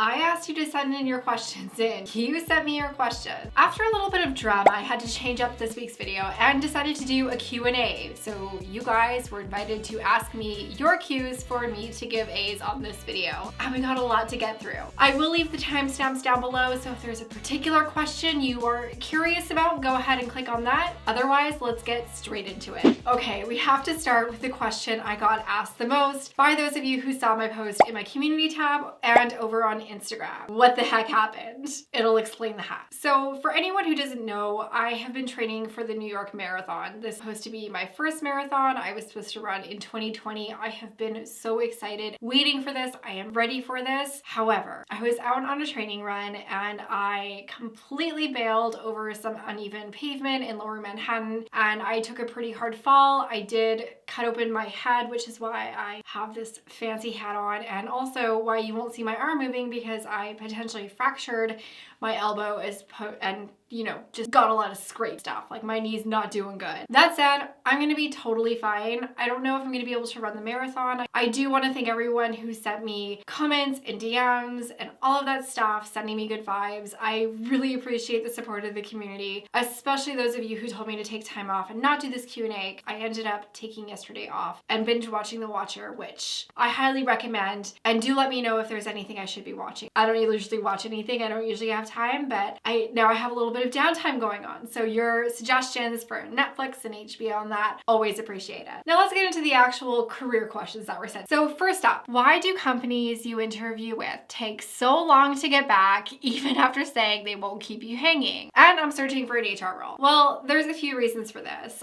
I asked you to send in your questions in. You sent me your questions. After a little bit of drama, I had to change up this week's video and decided to do a Q&A. So you guys were invited to ask me your Qs for me to give A's on this video. And we got a lot to get through. I will leave the timestamps down below, so if there's a particular question you are curious about, go ahead and click on that. Otherwise, let's get straight into it. Okay, we have to start with the question I got asked the most by those of you who saw my post in my community tab and over on Instagram. What the heck happened? It'll explain the hack. So for anyone who doesn't know, I have been training for the New York Marathon. This is supposed to be my first marathon. I was supposed to run in 2020. I have been so excited waiting for this. I am ready for this. However, I was out on a training run and I completely bailed over some uneven pavement in Lower Manhattan and I took a pretty hard fall. I did cut open my head, which is why I have this fancy hat on, and also why you won't see my arm moving because I potentially fractured my elbow and just got a lot of scrape stuff. Like my knee's not doing good. That said, I'm gonna be totally fine. I don't know if I'm gonna be able to run the marathon. I do want to thank everyone who sent me comments and DMs and all of that stuff, sending me good vibes. I really appreciate the support of the community, especially those of you who told me to take time off and not do this Q&A. I ended up taking yesterday off and binge watching The Watcher, which I highly recommend. And do let me know if there's anything I should be watching. I don't usually watch anything. I don't usually have time, but now I have a little bit of downtime going on. So your suggestions for Netflix and HBO on that, always appreciate it. Now let's get into the actual career questions that were sent. So first up, why do companies you interview with take so long to get back even after saying they won't keep you hanging? And I'm searching for an HR role. Well, there's a few reasons for this.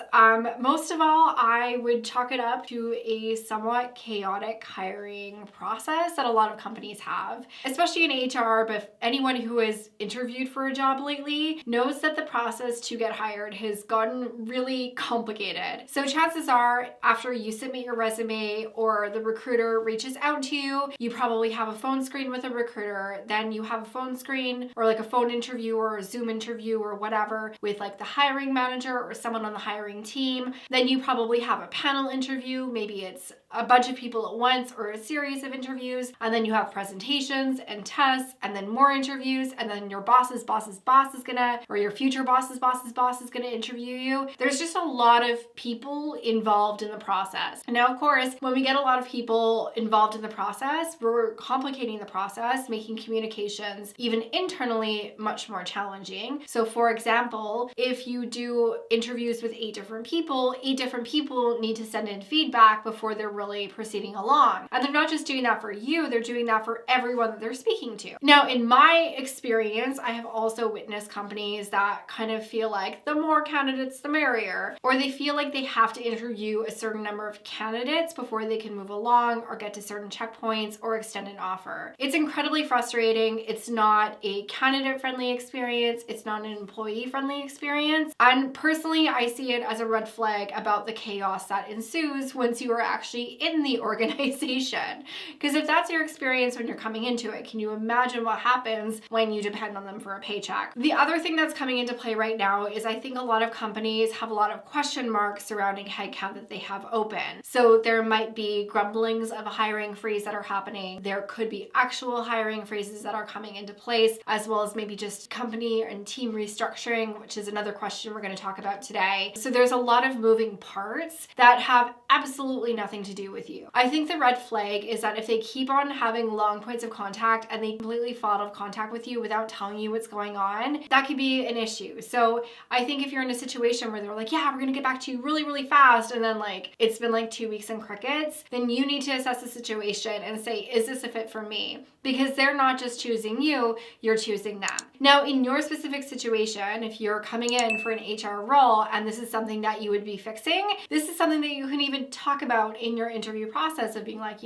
Most of all, I would chalk it up to a somewhat chaotic hiring process that a lot of companies have, especially in HR, but anyone who has interviewed for a job lately knows that the process to get hired has gotten really complicated. So chances are, after you submit your resume or the recruiter reaches out to you, you probably have a phone screen with a recruiter, then you have a phone screen or like a phone interview or a Zoom interview or whatever with like the hiring manager or someone on the hiring team. Then you probably have a panel interview. Maybe it's a bunch of people at once or a series of interviews, and then you have presentations and tests and then more interviews, and then your boss's boss is gonna, or your future boss's boss is gonna interview you. There's just a lot of people involved in the process. And now, of course, when we get a lot of people involved in the process, we're complicating the process, making communications even internally much more challenging. So for example, if you do interviews with 8 different people need to send in feedback before they're really proceeding along. And they're not just doing that for you, they're doing that for everyone that they're speaking to. Now, in my experience, I have also witnessed companies that kind of feel like the more candidates, the merrier, or they feel like they have to interview a certain number of candidates before they can move along or get to certain checkpoints or extend an offer. It's incredibly frustrating. It's not a candidate-friendly experience. It's not an employee-friendly experience. And personally, I see it as a red flag about the chaos that ensues once you are actually in the organization. Because if that's your experience when you're coming into it, can you imagine what happens when you depend on them for a paycheck? The other thing that's coming into play right now is I think a lot of companies have a lot of question marks surrounding headcount that they have open. So there might be grumblings of a hiring freeze that are happening. There could be actual hiring freezes that are coming into place, as well as maybe just company and team restructuring, which is another question we're going to talk about today. So there's a lot of moving parts that have absolutely nothing to do with you. I think the red flag is that if they keep on having long points of contact and they completely fall out of contact with you without telling you what's going on, that could be an issue. So I think if you're in a situation where they're like, yeah, we're gonna get back to you really, really fast, and then like it's been like 2 weeks and crickets, then you need to assess the situation and say, is this a fit for me? Because they're not just choosing you, you're choosing them. Now, in your specific situation, if you're coming in for an HR role and this is something that you would be fixing, this is something that you can even talk about in your interview process of being like,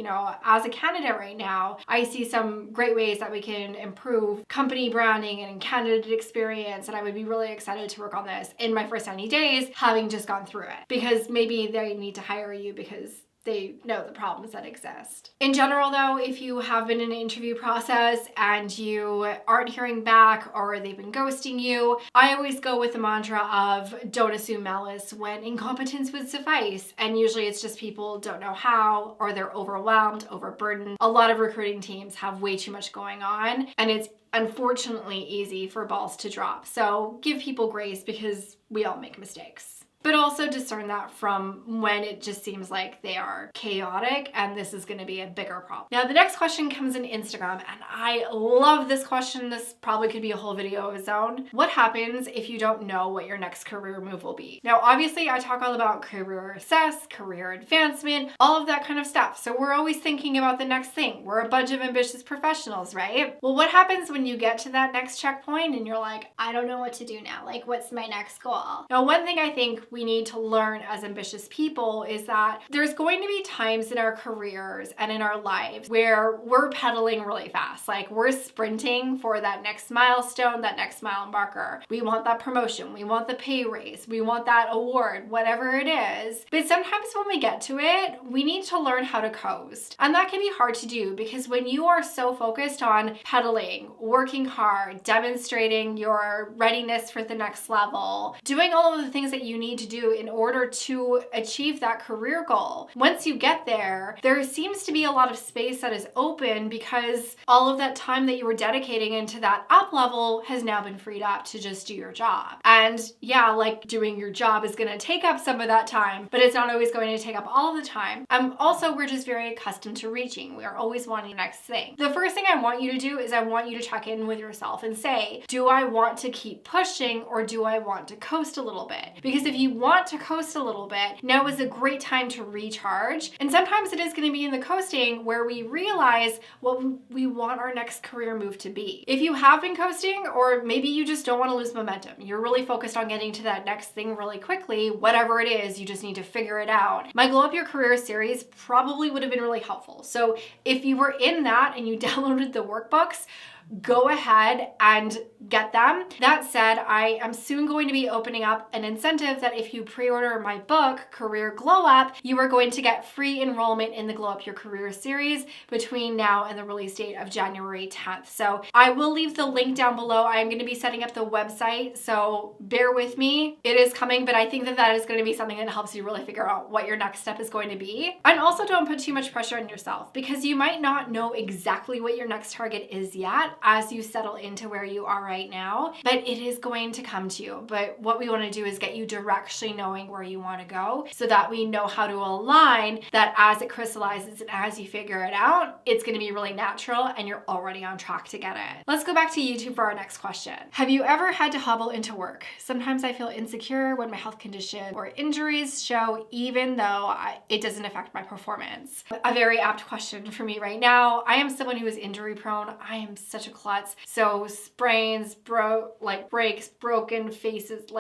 as a candidate right now, I see some great ways that we can improve company branding and candidate experience, and I would be really excited to work on this in my first 90 days, having just gone through it. Because maybe they need to hire you because they know the problems that exist. In general though, if you have been in an interview process and you aren't hearing back or they've been ghosting you, I always go with the mantra of don't assume malice when incompetence would suffice. And usually it's just people don't know how, or they're overwhelmed, overburdened. A lot of recruiting teams have way too much going on, and it's unfortunately easy for balls to drop. So give people grace because we all make mistakes. But also discern that from when it just seems like they are chaotic and this is going to be a bigger problem. Now, the next question comes in Instagram, and I love this question. This probably could be a whole video of its own. What happens if you don't know what your next career move will be? Now, obviously, I talk all about career success, career advancement, all of that kind of stuff. So we're always thinking about the next thing. We're a bunch of ambitious professionals, right? Well, what happens when you get to that next checkpoint and you're like, I don't know what to do now. Like, what's my next goal? Now, one thing I think we need to learn as ambitious people is that there's going to be times in our careers and in our lives where we're pedaling really fast. Like we're sprinting for that next milestone, that next mile marker. We want that promotion. We want the pay raise. We want that award, whatever it is. But sometimes when we get to it, we need to learn how to coast. And that can be hard to do because when you are so focused on pedaling, working hard, demonstrating your readiness for the next level, doing all of the things that you need to do in order to achieve that career goal. Once you get there, there seems to be a lot of space that is open because all of that time that you were dedicating into that up level has now been freed up to just do your job. And yeah, like doing your job is going to take up some of that time, but it's not always going to take up all of the time. Also, we're just very accustomed to reaching. We are always wanting the next thing. The first thing I want you to do is I want you to check in with yourself and say, do I want to keep pushing or do I want to coast a little bit? Because if you want to coast a little bit, now is a great time to recharge. And sometimes it is going to be in the coasting where we realize what we want our next career move to be. If you have been coasting, or maybe you just don't want to lose momentum, you're really focused on getting to that next thing really quickly, whatever it is, you just need to figure it out. My Glow Up Your Career series probably would have been really helpful. So if you were in that and you downloaded the workbooks, go ahead and get them. That said, I am soon going to be opening up an incentive that if you pre-order my book, Career Glow Up, you are going to get free enrollment in the Glow Up Your Career series between now and the release date of January 10th. So I will leave the link down below. I'm going to be setting up the website, so bear with me. It is coming, but I think that is going to be something that helps you really figure out what your next step is going to be. And also don't put too much pressure on yourself because you might not know exactly what your next target is yet as you settle into where you are right now, but it is going to come to you. But what we want to do is get you directly knowing where you want to go so that we know how to align that as it crystallizes and as you figure it out, it's going to be really natural and you're already on track to get it. Let's go back to YouTube for our next question. Have you ever had to hobble into work? Sometimes I feel insecure when my health condition or injuries show, even though it doesn't affect my performance. A very apt question for me right now. I am someone who is injury prone. I am such a klutz. So sprains, breaks, broken faces,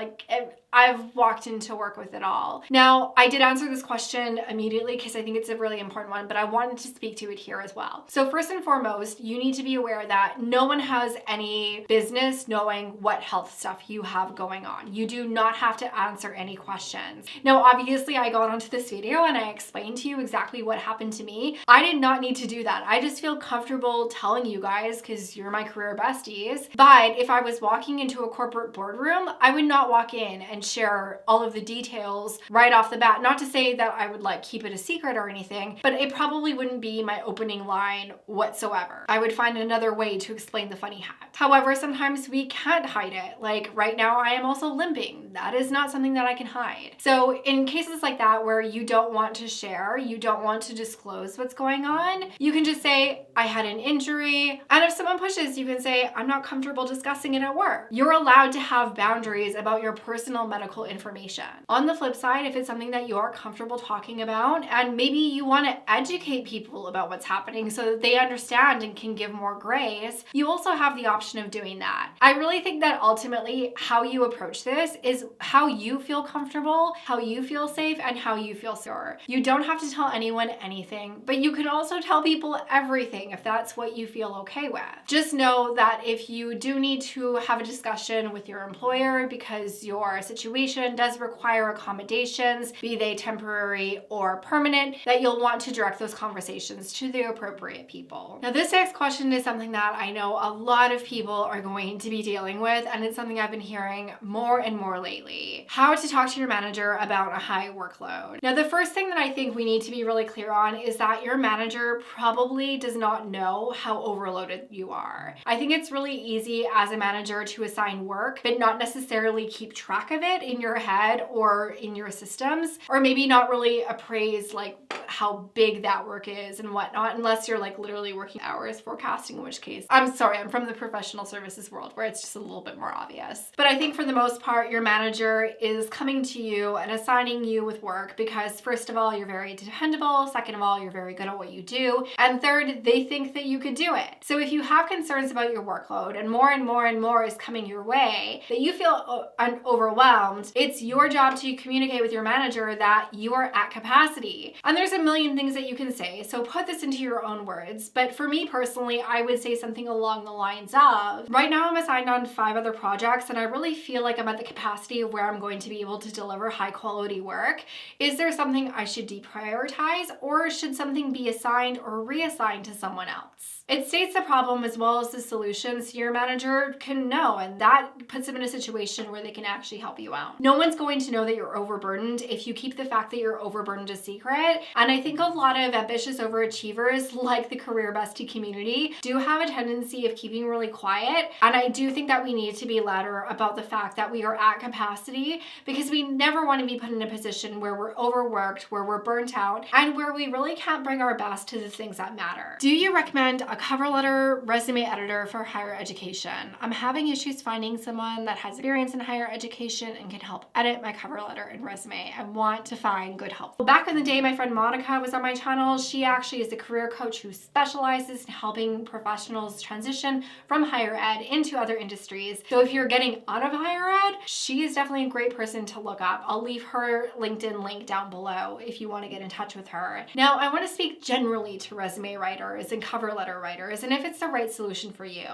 I've walked into work with it all. Now, I did answer this question immediately because I think it's a really important one, but I wanted to speak to it here as well. So first and foremost, you need to be aware that no one has any business knowing what health stuff you have going on. You do not have to answer any questions. Now, obviously, I got onto this video and I explained to you exactly what happened to me. I did not need to do that. I just feel comfortable telling you guys because you're my career besties. But if I was walking into a corporate boardroom, I would not walk in and share all of the details right off the bat. Not to say that I would keep it a secret or anything, but it probably wouldn't be my opening line whatsoever. I would find another way to explain the funny hat. However, sometimes we can't hide it. Like right now, I am also limping. That is not something that I can hide. So in cases like that where you don't want to share, you don't want to disclose what's going on, you can just say, I had an injury. And if someone pushes, you can say, I'm not comfortable discussing it at work. You're allowed to have boundaries about your personal medical information. On the flip side, if it's something that you are comfortable talking about and maybe you want to educate people about what's happening so that they understand and can give more grace, you also have the option option of doing that. I really think that ultimately how you approach this is how you feel comfortable, how you feel safe, and how you feel secure. You don't have to tell anyone anything, but you can also tell people everything if that's what you feel okay with. Just know that if you do need to have a discussion with your employer because your situation does require accommodations, be they temporary or permanent, that you'll want to direct those conversations to the appropriate people. Now, this next question is something that I know a lot of people are going to be dealing with, and it's something I've been hearing more and more lately. How to talk to your manager about a high workload. Now, the first thing that I think we need to be really clear on is that your manager probably does not know how overloaded you are. I think it's really easy as a manager to assign work, but not necessarily keep track of it in your head or in your systems, or maybe not really appraise like how big that work is and whatnot, unless you're like literally working hours forecasting, in which case, I'm sorry, I'm from the professional services world where it's just a little bit more obvious. But I think for the most part, your manager is coming to you and assigning you with work because first of all, you're very dependable. Second of all, you're very good at what you do. And third, they think that you could do it. So if you have concerns about your workload and more and more and more is coming your way, that you feel overwhelmed, it's your job to communicate with your manager that you are at capacity. And there's a million things that you can say, so put this into your own words. But for me personally, I would say something along the lines of, right now I'm assigned on 5 other projects and I really feel like I'm at the capacity of where I'm going to be able to deliver high quality work. Is there something I should deprioritize, or should something be assigned or reassigned to someone else? It states the problem as well as the solution so your manager can know, and that puts them in a situation where they can actually help you out. No one's going to know that you're overburdened if you keep the fact that you're overburdened a secret. And I think a lot of ambitious overachievers like the Career Bestie community do have a tendency of keeping really quiet. And I do think that we need to be louder about the fact that we are at capacity, because we never want to be put in a position where we're overworked, where we're burnt out, and where we really can't bring our best to the things that matter. Do you recommend a cover letter resume editor for higher education? I'm having issues finding someone that has experience in higher education and can help edit my cover letter and resume. I want to find good help. Well, back in the day, my friend Monica was on my channel. She actually is a career coach who specializes in helping professionals transition from higher ed into other industries. So if you're getting out of higher ed, she is definitely a great person to look up. I'll leave her LinkedIn link down below if you want to get in touch with her. Now, I want to speak generally to resume writers and cover letter writers, and if it's the right solution for you.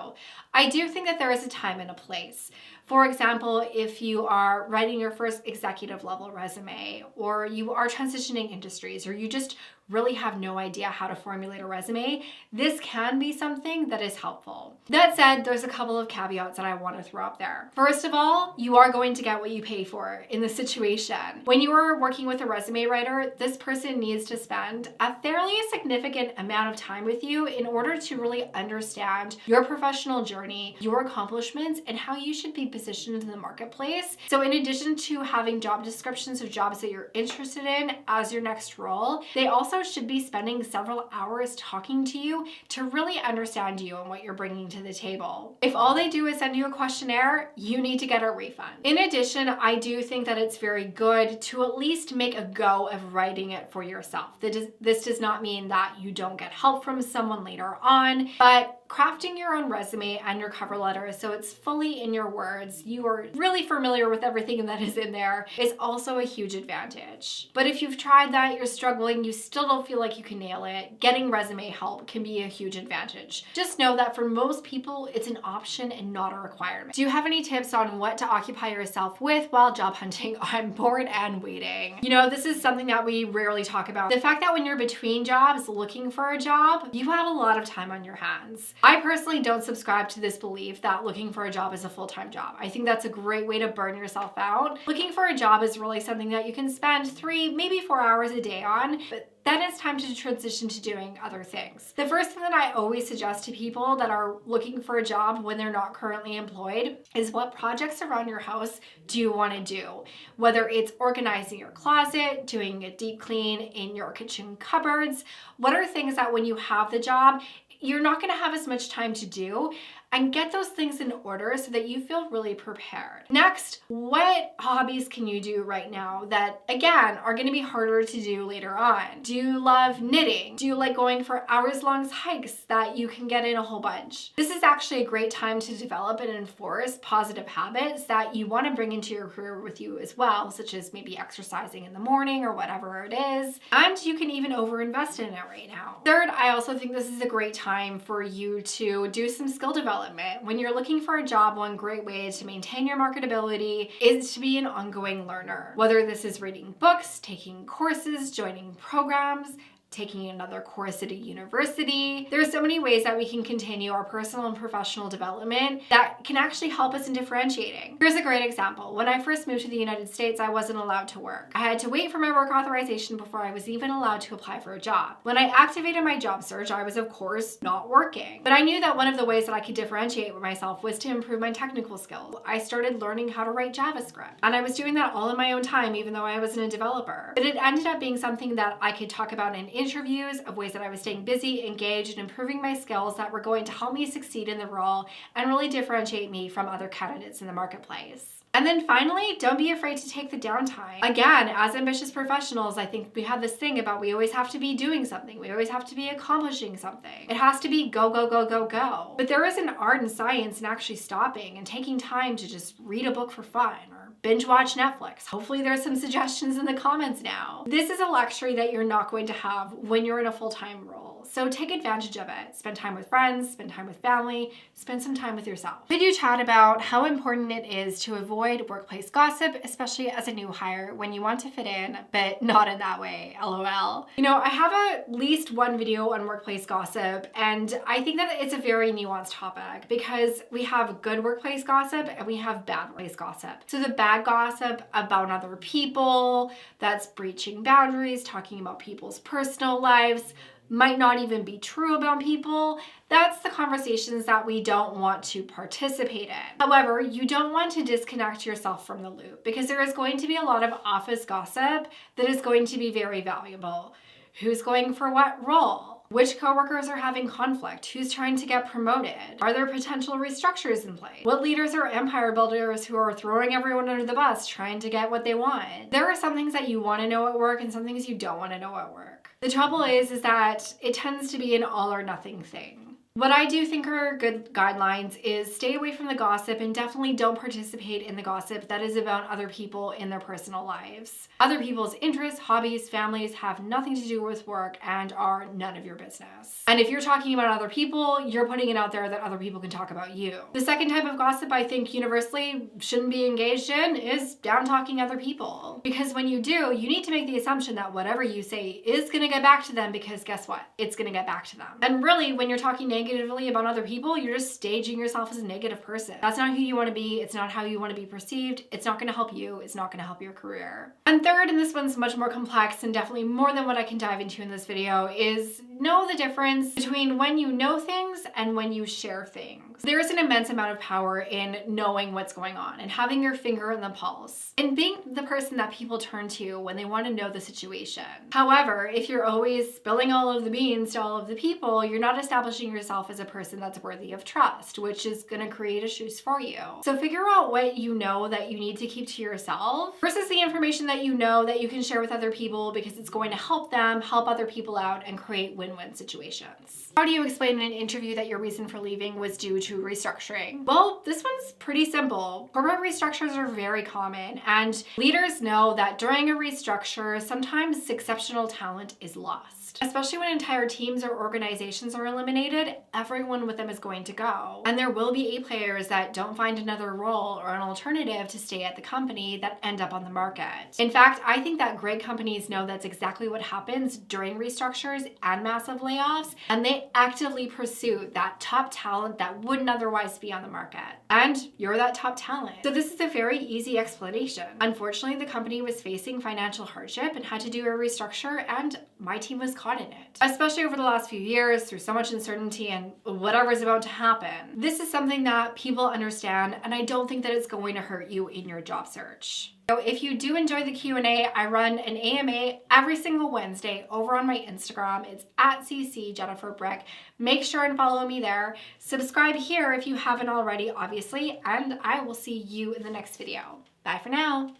I do think that there is a time and a place. For example, if you are writing your first executive level resume, or you are transitioning industries, or you just really have no idea how to formulate a resume, this can be something that is helpful. That said, there's a couple of caveats that I want to throw up there. First of all, you are going to get what you pay for in the situation. When you are working with a resume writer, this person needs to spend a fairly significant amount of time with you in order to really understand your professional journey, your accomplishments, and how you should be positioned in the marketplace. So in addition to having job descriptions of jobs that you're interested in as your next role, they also should be spending several hours talking to you to really understand you and what you're bringing to the table. If all they do is send you a questionnaire, you need to get a refund. In addition, I do think that it's very good to at least make a go of writing it for yourself. This does not mean that you don't get help from someone later on, but crafting your own resume and your cover letter so it's fully in your words, you are really familiar with everything that is in there, is also a huge advantage. But if you've tried that, you're struggling, you still don't feel like you can nail it, getting resume help can be a huge advantage. Just know that for most people, it's an option and not a requirement. Do you have any tips on what to occupy yourself with while job hunting? I'm bored and waiting. You know, this is something that we rarely talk about. The fact that when you're between jobs looking for a job, you have a lot of time on your hands. I personally don't subscribe to this belief that looking for a job is a full-time job. I think that's a great way to burn yourself out. Looking for a job is really something that you can spend 3, maybe 4 hours a day on, but then it's time to transition to doing other things. The first thing that I always suggest to people that are looking for a job when they're not currently employed is, what projects around your house do you want to do? Whether it's organizing your closet, doing a deep clean in your kitchen cupboards, what are things that when you have the job, you're not going to have as much time to do, and get those things in order so that you feel really prepared. Next, what hobbies can you do right now that, again, are going to be harder to do later on? Do you love knitting? Do you like going for hours-long hikes that you can get in a whole bunch? This is actually a great time to develop and enforce positive habits that you want to bring into your career with you as well, such as maybe exercising in the morning or whatever it is. And you can even overinvest in it right now. Third, I also think this is a great time for you to do some skill development. When you're looking for a job, one great way to maintain your marketability is to be an ongoing learner. Whether this is reading books, taking courses, joining programs, taking another course at a university. There are so many ways that we can continue our personal and professional development that can actually help us in differentiating. Here's a great example. When I first moved to the United States, I wasn't allowed to work. I had to wait for my work authorization before I was even allowed to apply for a job. When I activated my job search, I was of course not working. But I knew that one of the ways that I could differentiate with myself was to improve my technical skills. I started learning how to write JavaScript. And I was doing that all in my own time, even though I wasn't a developer. But it ended up being something that I could talk about in interviews of ways that I was staying busy, engaged, and improving my skills that were going to help me succeed in the role and really differentiate me from other candidates in the marketplace. And then finally, don't be afraid to take the downtime. Again, as ambitious professionals, I think we have this thing about we always have to be doing something. We always have to be accomplishing something. It has to be go, go, go, go, go. But there is an art and science in actually stopping and taking time to just read a book for fun or binge watch Netflix. Hopefully there's some suggestions in the comments now. This is a luxury that you're not going to have when you're in a full-time role. So take advantage of it. Spend time with friends, spend time with family, spend some time with yourself. We do chat about how important it is to avoid workplace gossip, especially as a new hire when you want to fit in, but not in that way, LOL. You know, I have at least one video on workplace gossip, and I think that it's a very nuanced topic because we have good workplace gossip and we have bad workplace gossip. So the bad gossip about other people, that's breaching boundaries, talking about people's personal lives, might not even be true about people. That's the conversations that we don't want to participate in. However, you don't want to disconnect yourself from the loop because there is going to be a lot of office gossip that is going to be very valuable. Who's going for what role? Which coworkers are having conflict? Who's trying to get promoted? Are there potential restructures in place? What leaders are empire builders who are throwing everyone under the bus trying to get what they want? There are some things that you want to know at work and some things you don't want to know at work. The trouble is that it tends to be an all or nothing thing. What I do think are good guidelines is stay away from the gossip and definitely don't participate in the gossip that is about other people in their personal lives. Other people's interests, hobbies, families have nothing to do with work and are none of your business. And if you're talking about other people, you're putting it out there that other people can talk about you. The second type of gossip I think universally shouldn't be engaged in is down-talking other people. Because when you do, you need to make the assumption that whatever you say is gonna get back to them because guess what? It's gonna get back to them. And really, when you're talking negatively about other people, you're just staging yourself as a negative person. That's not who you want to be. It's not how you want to be perceived. It's not going to help you. It's not going to help your career. And third, and this one's much more complex and definitely more than what I can dive into in this video, is know the difference between when you know things and when you share things. There is an immense amount of power in knowing what's going on and having your finger in the pulse and being the person that people turn to when they want to know the situation. However, if you're always spilling all of the beans to all of the people, you're not establishing yourself as a person that's worthy of trust, which is going to create issues for you. So figure out what you know that you need to keep to yourself versus the information that you know that you can share with other people because it's going to help them, help other people out, and create win-win situations. How do you explain in an interview that your reason for leaving was due to restructuring? Well, this one's pretty simple. Corporate restructures are very common, and leaders know that during a restructure, sometimes exceptional talent is lost. Especially when entire teams or organizations are eliminated, everyone with them is going to go. And there will be A players that don't find another role or an alternative to stay at the company that end up on the market. In fact, I think that great companies know that's exactly what happens during restructures and massive layoffs, and they actively pursue that top talent that wouldn't otherwise be on the market. And you're that top talent. So this is a very easy explanation. Unfortunately, the company was facing financial hardship and had to do a restructure, and my team was caught in it, especially over the last few years through so much uncertainty and whatever is about to happen. This is something that people understand, and I don't think that it's going to hurt you in your job search. So if you do enjoy the Q&A, I run an AMA every single Wednesday over on my Instagram. It's at @CCJenniferBrick. Make sure and follow me there. Subscribe here if you haven't already, obviously, and I will see you in the next video. Bye for now.